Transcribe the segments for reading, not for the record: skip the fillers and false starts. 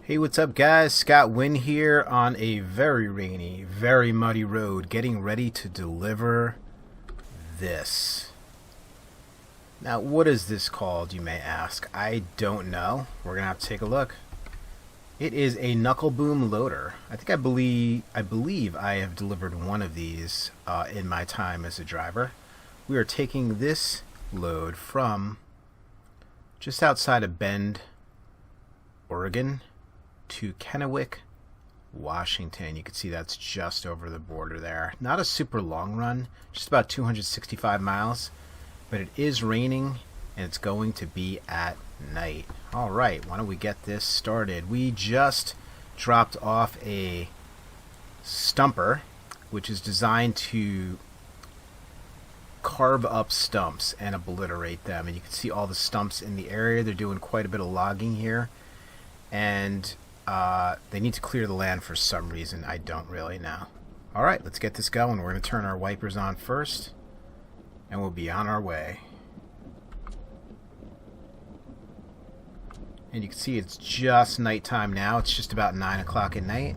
Hey, what's up guys? Scott Wynn here on a very rainy, very muddy road, getting ready to deliver this. Now, what is this called, you may ask? I don't know. We're gonna have to take a look. It is a Knuckleboom loader. I believe I have delivered one of these in my time as a driver. We are taking this load from just outside of Bend, Oregon, to Kennewick, Washington. You can see that's just over the border there. Not a super long run, just about 265 miles, but it is raining and it's going to be at night. Alright, why don't we get this started? We just dropped off a stumper, which is designed to carve up stumps and obliterate them. And you can see all the stumps in the area. They're doing quite a bit of logging here. And they need to clear the land for some reason. I don't really know. Alright, let's get this going. We're going to turn our wipers on first, and we'll be on our way. And you can see it's just nighttime now. It's just about 9 o'clock at night.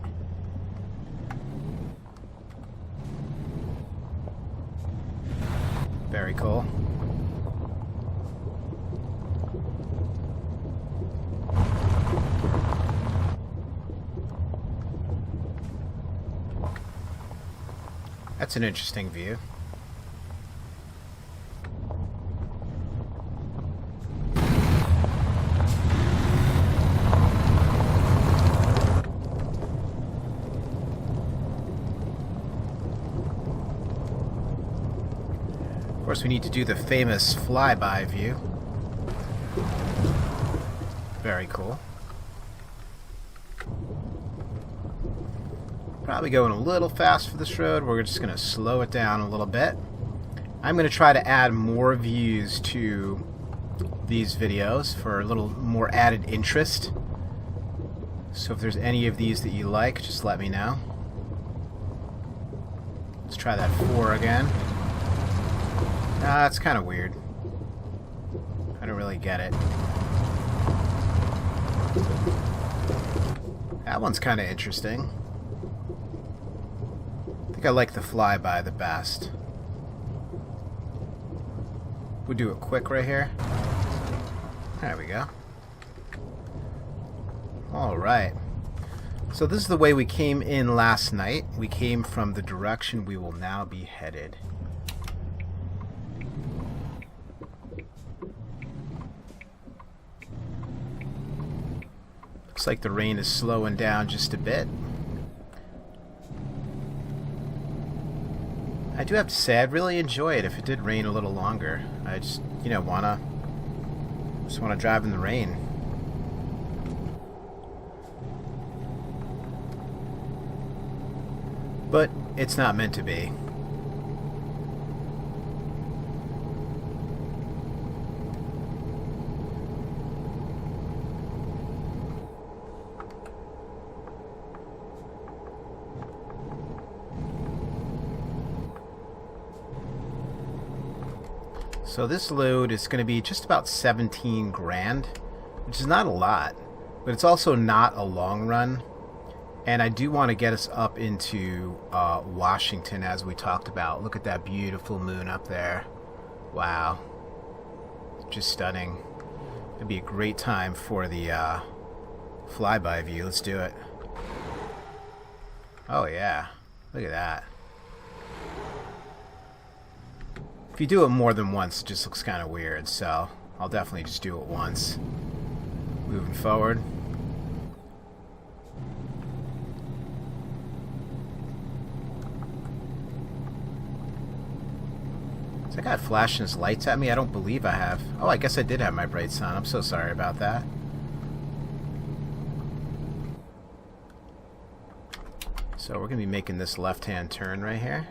Very cool. That's an interesting view. Of course, we need to do the famous flyby view. Very cool. Probably going a little fast for this road. We're just going to slow it down a little bit. I'm going to try to add more views to these videos for a little more added interest. So if there's any of these that you like, just let me know. Let's try that 4 again. It's kind of weird. I don't really get it. That one's kind of interesting. I like the flyby the best. We'll do it quick right here. There we go. Alright. So this is the way we came in last night. We came from the direction we will now be headed. Looks like the rain is slowing down just a bit. I do have to say, I'd really enjoy it if it did rain a little longer. I just, wanna drive in the rain. But it's not meant to be. So this load is going to be just about 17 grand, which is not a lot, but it's also not a long run. And I do want to get us up into Washington, as we talked about. Look at that beautiful moon up there. Wow. Just stunning. It'd be a great time for the flyby view. Let's do it. Oh yeah, look at that. If you do it more than once, it just looks kind of weird, so I'll definitely just do it once. Moving forward. Has that guy flashing his lights at me? I don't believe I have. Oh, I guess I did have my brights on. I'm so sorry about that. So we're going to be making this left-hand turn right here.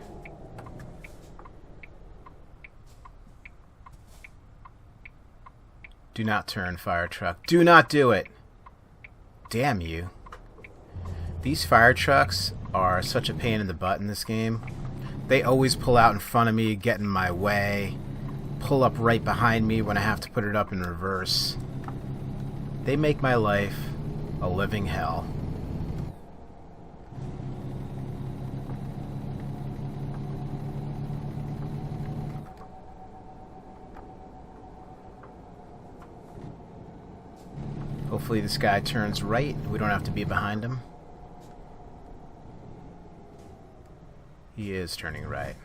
Do not turn, fire truck. Do not do it! Damn you. These fire trucks are such a pain in the butt in this game. They always pull out in front of me, get in my way, pull up right behind me when I have to put it up in reverse. They make my life a living hell. Hopefully this guy turns right. We don't have to be behind him. He is turning right.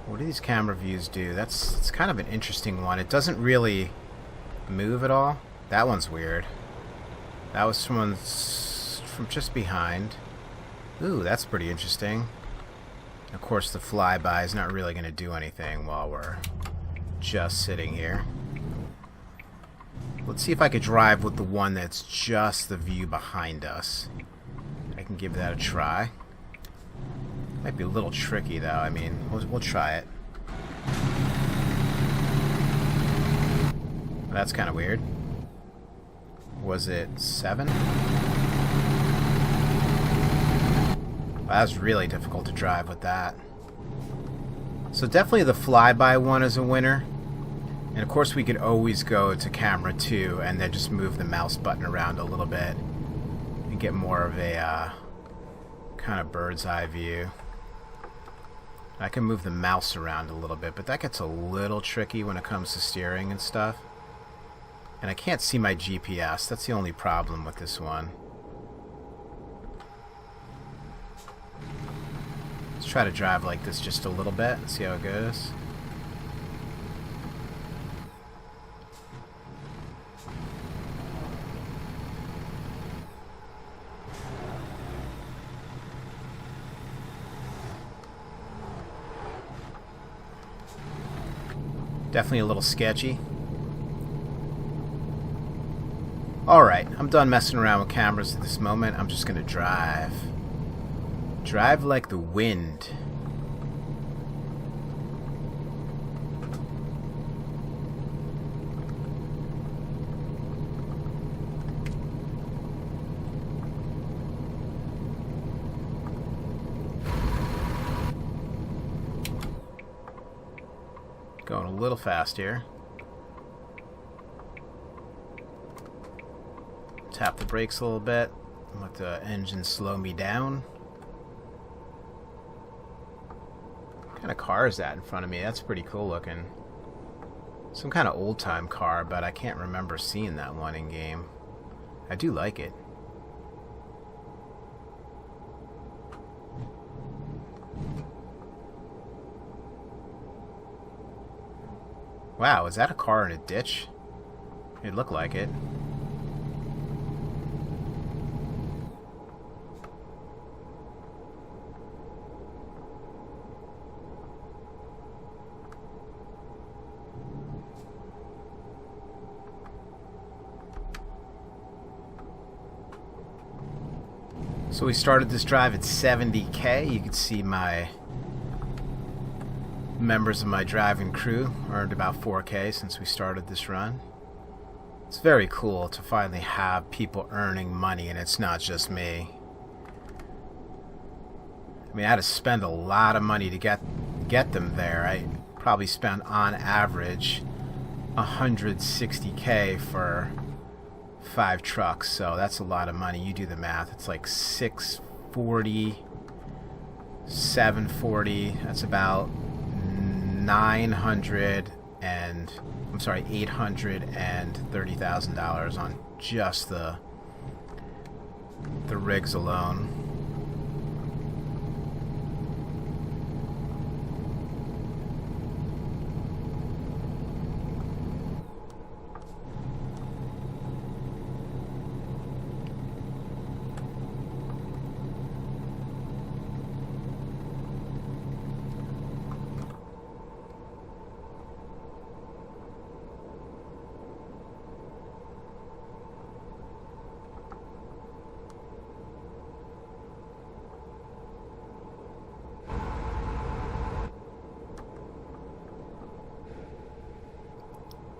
What do these camera views do? It's kind of an interesting one. It doesn't really move at all. That one's weird. That was someone's from just behind. Ooh, that's pretty interesting. Of course, the flyby is not really going to do anything while we're just sitting here. Let's see if I could drive with the one that's just the view behind us. I can give that a try. Might be a little tricky, though. I mean, we'll try it. That's kind of weird. Was it 7? That was really difficult to drive with that. So definitely the flyby one is a winner. And of course we could always go to camera 2 and then just move the mouse button around a little bit and get more of a kind of bird's eye view. I can move the mouse around a little bit, but that gets a little tricky when it comes to steering and stuff. And I can't see my GPS. That's the only problem with this one. Let's try to drive like this just a little bit and see how it goes. Definitely a little sketchy. Alright, I'm done messing around with cameras at this moment. I'm just gonna drive. Drive like the wind. Going a little fast here. Tap the brakes a little bit. Let the engine slow me down. What kind of car is that in front of me? That's pretty cool looking. Some kind of old time car, but I can't remember seeing that one in game. I do like it. Wow, is that a car in a ditch? It looked like it. So we started this drive at 70K. You can see my members of my driving crew earned about 4K since we started this run. It's very cool to finally have people earning money and it's not just me. I mean, I had to spend a lot of money to get them there. I probably spent on average 160K for 5 trucks, so that's a lot of money. You do the math. It's like 640, 740. That's about $830,000 on just the rigs alone.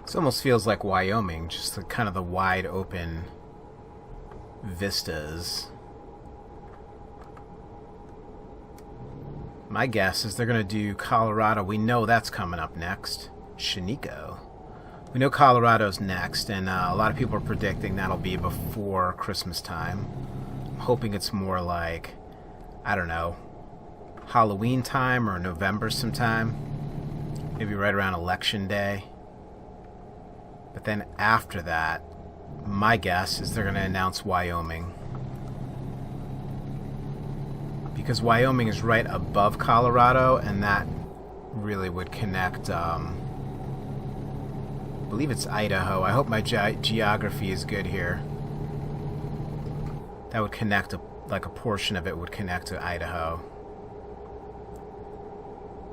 This almost feels like Wyoming, just the kind of the wide open vistas. My guess is they're going to do Colorado. We know that's coming up next. Shiniko. We know Colorado's next, and a lot of people are predicting that'll be before Christmas time. I'm hoping it's more like, I don't know, Halloween time or November sometime. Maybe right around Election Day. But then after that, my guess is they're going to announce Wyoming. Because Wyoming is right above Colorado, and that really would connect, I believe it's Idaho. I hope my geography is good here. That would connect, like a portion of it would connect to Idaho.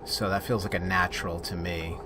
So that feels like a natural to me.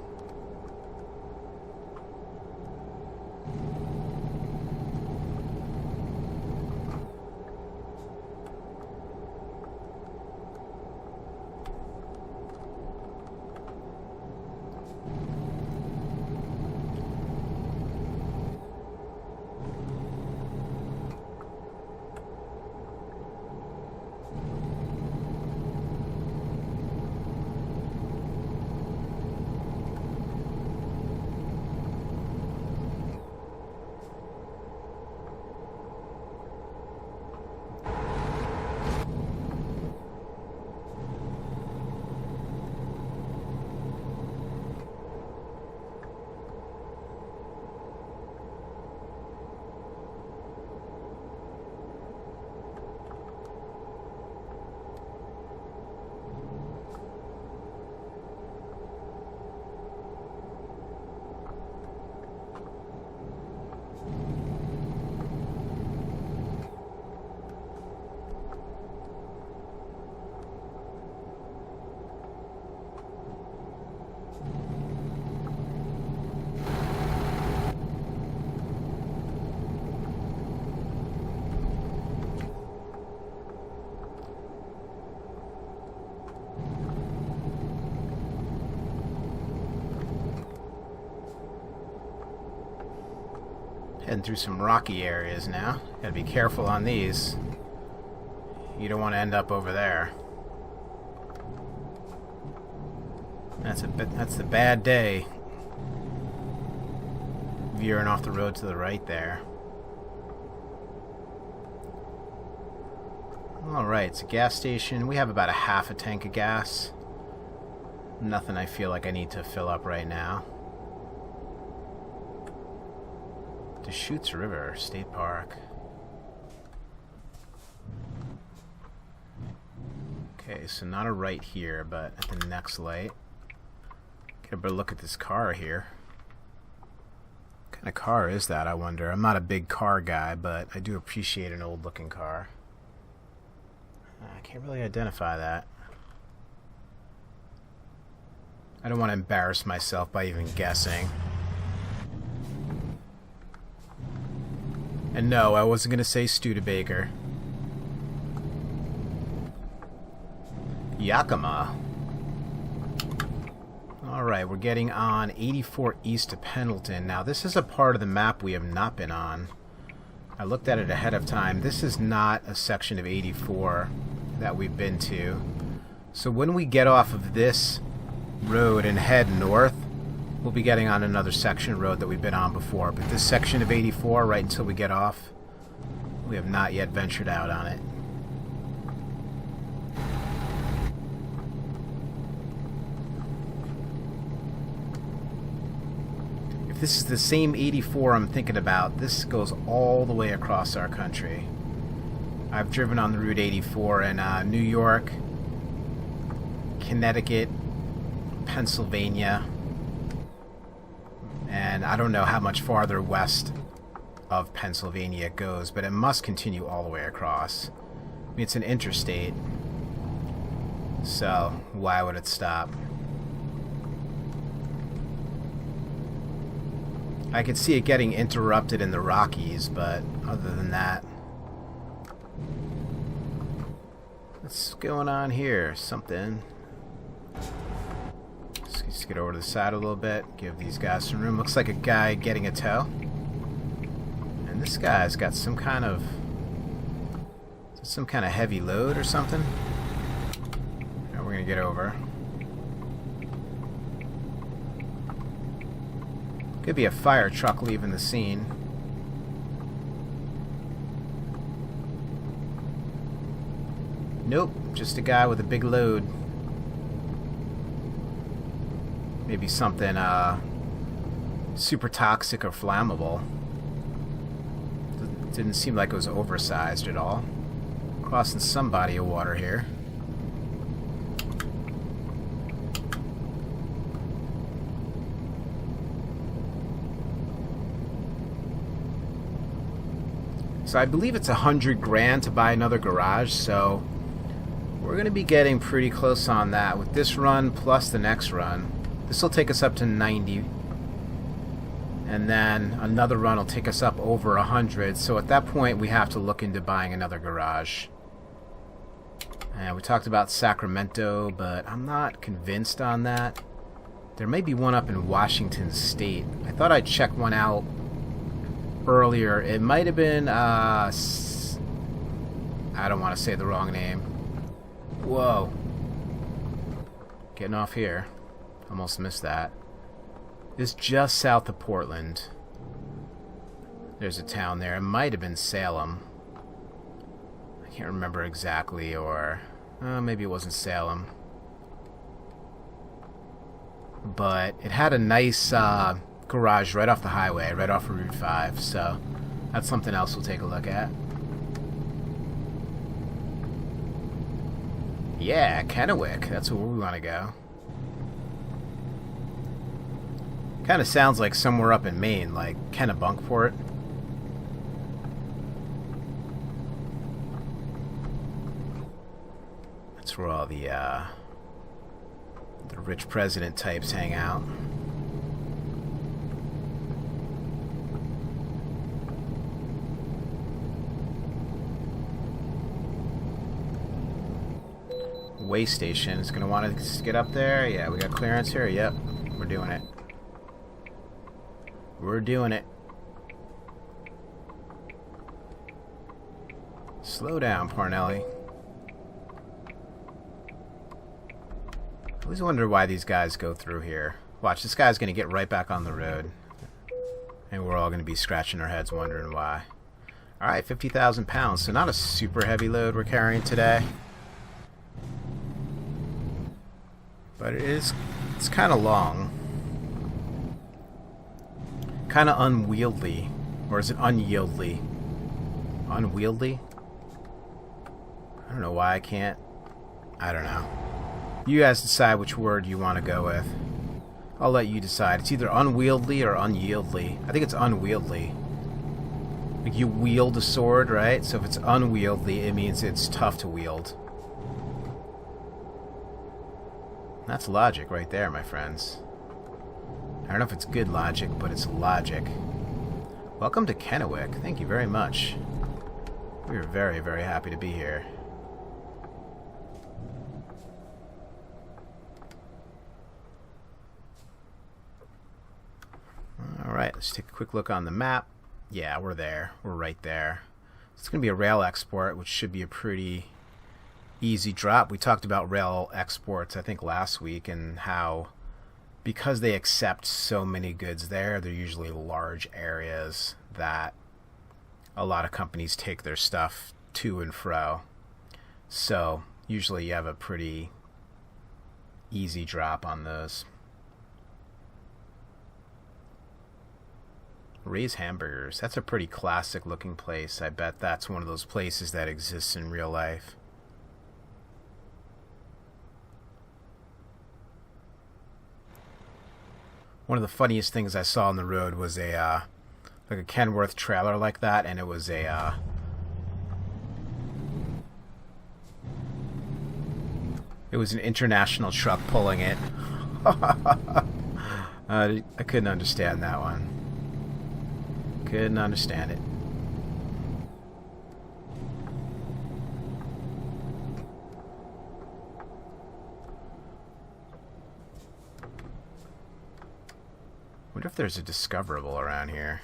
Heading through some rocky areas now. Gotta be careful on these. You don't want to end up over there. That's the bad day. Veering off the road to the right there. Alright, it's a gas station. We have about a half a tank of gas. Nothing I feel like I need to fill up right now. Deschutes River State Park. Okay, so not a right here, but at the next light. Get a better look at this car here. What kind of car is that, I wonder? I'm not a big car guy, but I do appreciate an old looking car. I can't really identify that. I don't want to embarrass myself by even guessing. And no, I wasn't going to say Studebaker. Yakima. Alright, we're getting on 84 east of Pendleton. Now, this is a part of the map we have not been on. I looked at it ahead of time. This is not a section of 84 that we've been to. So when we get off of this road and head north, we'll be getting on another section of road that we've been on before. But this section of 84, right until we get off, we have not yet ventured out on it. If this is the same 84 I'm thinking about, this goes all the way across our country. I've driven on the Route 84 in New York, Connecticut, Pennsylvania, and I don't know how much farther west of Pennsylvania it goes, but it must continue all the way across. I mean, it's an interstate, so why would it stop? I could see it getting interrupted in the Rockies, but other than that, what's going on here? Something. Let's get over to the side a little bit, give these guys some room. Looks like a guy getting a tow. And this guy's got some kind of heavy load or something. Now we're going to get over. Could be a fire truck leaving the scene. Nope, just a guy with a big load. Maybe something super toxic or flammable. Didn't seem like it was oversized at all. Crossing some body of water here. So I believe it's 100 grand to buy another garage, so we're going to be getting pretty close on that with this run plus the next run. This will take us up to 90, and then another run will take us up over 100, so at that point we have to look into buying another garage. And we talked about Sacramento, but I'm not convinced on that. There may be one up in Washington State. I thought I'd check one out earlier. It might have been I don't want to say the wrong name. Whoa, getting off here, almost missed that. It's just south of Portland. There's a town there. It might have been Salem. I can't remember exactly, or maybe it wasn't Salem, but it had a nice garage right off the highway, right off of Route 5, so that's something else we'll take a look at. Yeah, Kennewick, that's where we want to go. Kind of sounds like somewhere up in Maine, like Kennebunkport. That's where all the rich president types hang out. Way station is going to want to get up there. Yeah, we got clearance here. Yep, we're doing it. We're doing it. Slow down, Parnelli. I always wonder why these guys go through here. Watch, this guy's going to get right back on the road. And we're all going to be scratching our heads wondering why. Alright, 50,000 pounds. So not a super heavy load we're carrying today. But it's kind of long. Kind of unwieldy. Or is it unyieldly? Unwieldy? I don't know why I can't. I don't know. You guys decide which word you want to go with. I'll let you decide. It's either unwieldy or unyieldly. I think it's unwieldy. Like you wield a sword, right? So if it's unwieldy, it means it's tough to wield. That's logic right there, my friends. I don't know if it's good logic, but it's logic. Welcome to Kennewick. Thank you very much. We are very, very happy to be here. Alright, let's take a quick look on the map. Yeah, we're there. We're right there. It's going to be a rail export, which should be a pretty easy drop. We talked about rail exports, I think, last week, and how because they accept so many goods there, they're usually large areas that a lot of companies take their stuff to and fro. So usually you have a pretty easy drop on those. Ray's Hamburgers. That's a pretty classic looking place. I bet that's one of those places that exists in real life. One of the funniest things I saw on the road was a like a Kenworth trailer like that, and it was a it was an international truck pulling it. I couldn't understand that one. Couldn't understand it. Wonder if there's a discoverable around here.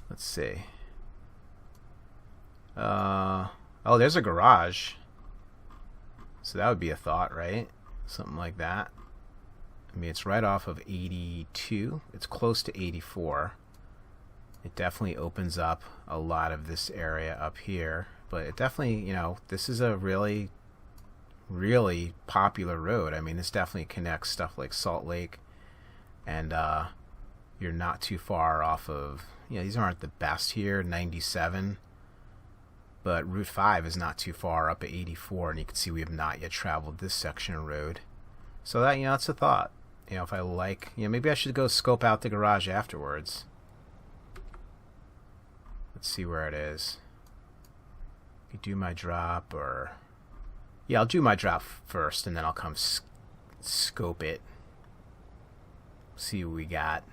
Let's see. Oh, there's a garage. So that would be a thought, right? Something like that. I mean, it's right off of 82. It's close to 84. It definitely opens up a lot of this area up here. But it definitely, you know, this is a really, really popular road. I mean, this definitely connects stuff like Salt Lake. And you're not too far off of, you know, these aren't the best here, 97. But Route 5 is not too far up at 84. And you can see we have not yet traveled this section of road. So that, you know, that's a thought. You know, if I like, you know, maybe I should go scope out the garage afterwards. Let's see where it is. I do my drop, or yeah, I'll do my drop first, and then I'll come scope it. See what we got.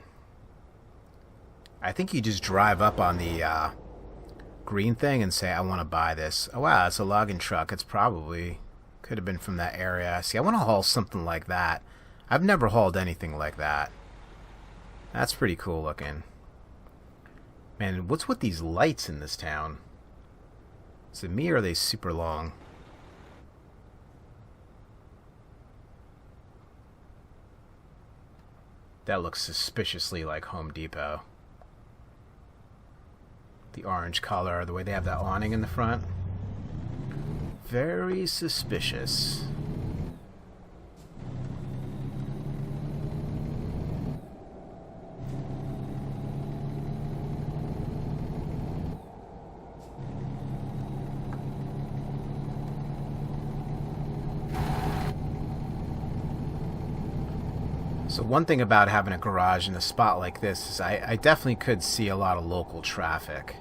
I think you just drive up on the green thing and say, I want to buy this. Oh wow, it's a logging truck. It's probably could have been from that area. See, I want to haul something like that. I've never hauled anything like that. That's pretty cool looking. Man, what's with these lights in this town? Is it me, or are they super long? That looks suspiciously like Home Depot. The orange color, the way they have that awning in the front. Very suspicious. So one thing about having a garage in a spot like this is I definitely could see a lot of local traffic.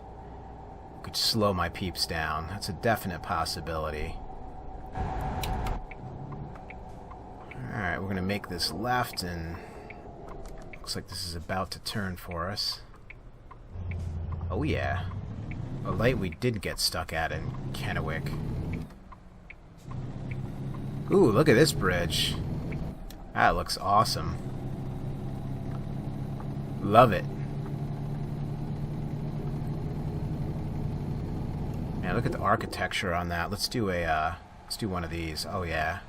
Could slow my peeps down. That's a definite possibility. Alright, we're going to make this left, and looks like this is about to turn for us. Oh yeah. A light we did get stuck at in Kennewick. Ooh, look at this bridge. That looks awesome. Love it. Man, look at the architecture on that. Let's do one of these. Oh yeah.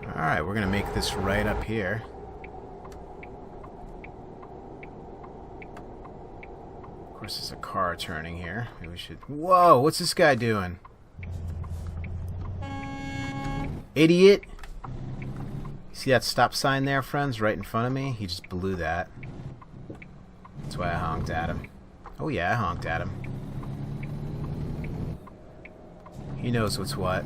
Alright, we're gonna make this right up here. Of course, there's a car turning here. Maybe we should... Whoa, what's this guy doing? Idiot! See that stop sign there, friends, right in front of me? He just blew that. That's why I honked at him. Oh yeah, I honked at him. He knows what's what.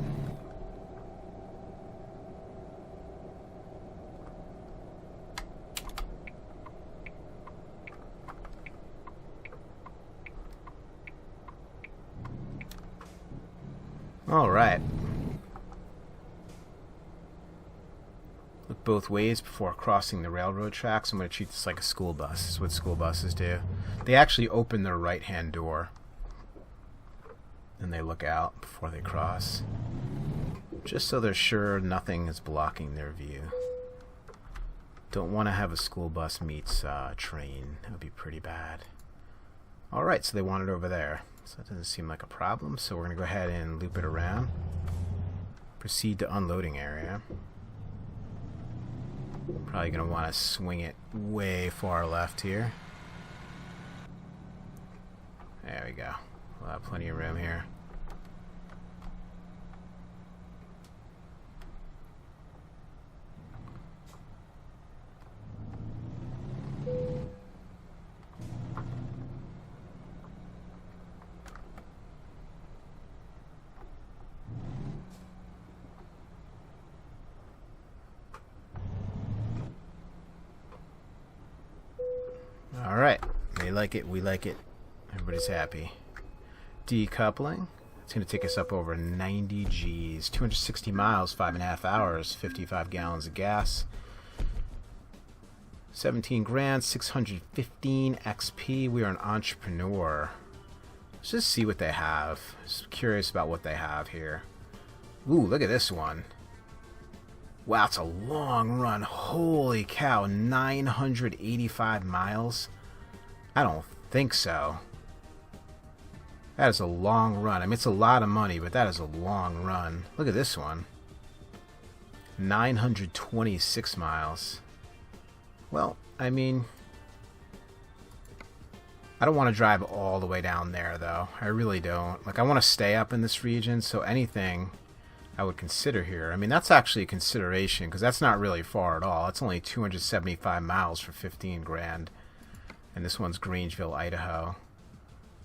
Alright. Look both ways before crossing the railroad tracks. I'm going to treat this like a school bus. This is what school buses do. They actually open their right-hand door. And they look out before they cross. Just so they're sure nothing is blocking their view. Don't want to have a school bus meets train. That would be pretty bad. Alright, so they want it over there. So that doesn't seem like a problem. So we're going to go ahead and loop it around. Proceed to unloading area. Probably going to want to swing it way far left here. There we go. We'll have plenty of room here. Alright, they like it, we like it. Everybody's happy. Decoupling. It's going to take us up over 90 Gs. 260 miles, 5.5 hours, 55 gallons of gas. 17 grand, 615 XP. We are an entrepreneur. Let's just see what they have. Just curious about what they have here. Ooh, look at this one. Wow, it's a long run. Holy cow, 985 miles? I don't think so. That is a long run. I mean, it's a lot of money, but that is a long run. Look at this one. 926 miles. Well, I mean, I don't want to drive all the way down there, though. I really don't. Like, I want to stay up in this region, so anything I would consider here. I mean, that's actually a consideration, because that's not really far at all. It's only 275 miles for 15 grand. And this one's Grangeville, Idaho.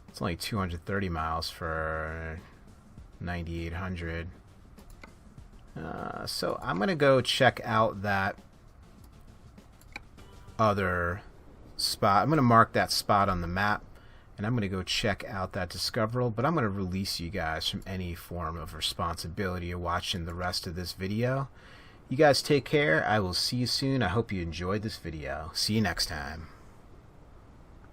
It's only 230 miles for 9,800. So I'm going to go check out that other spot. I'm going to mark that spot on the map, and I'm going to go check out that discoverable, but I'm going to release you guys from any form of responsibility of watching the rest of this video. You guys take care. I will see you soon. I hope you enjoyed this video. See you next time.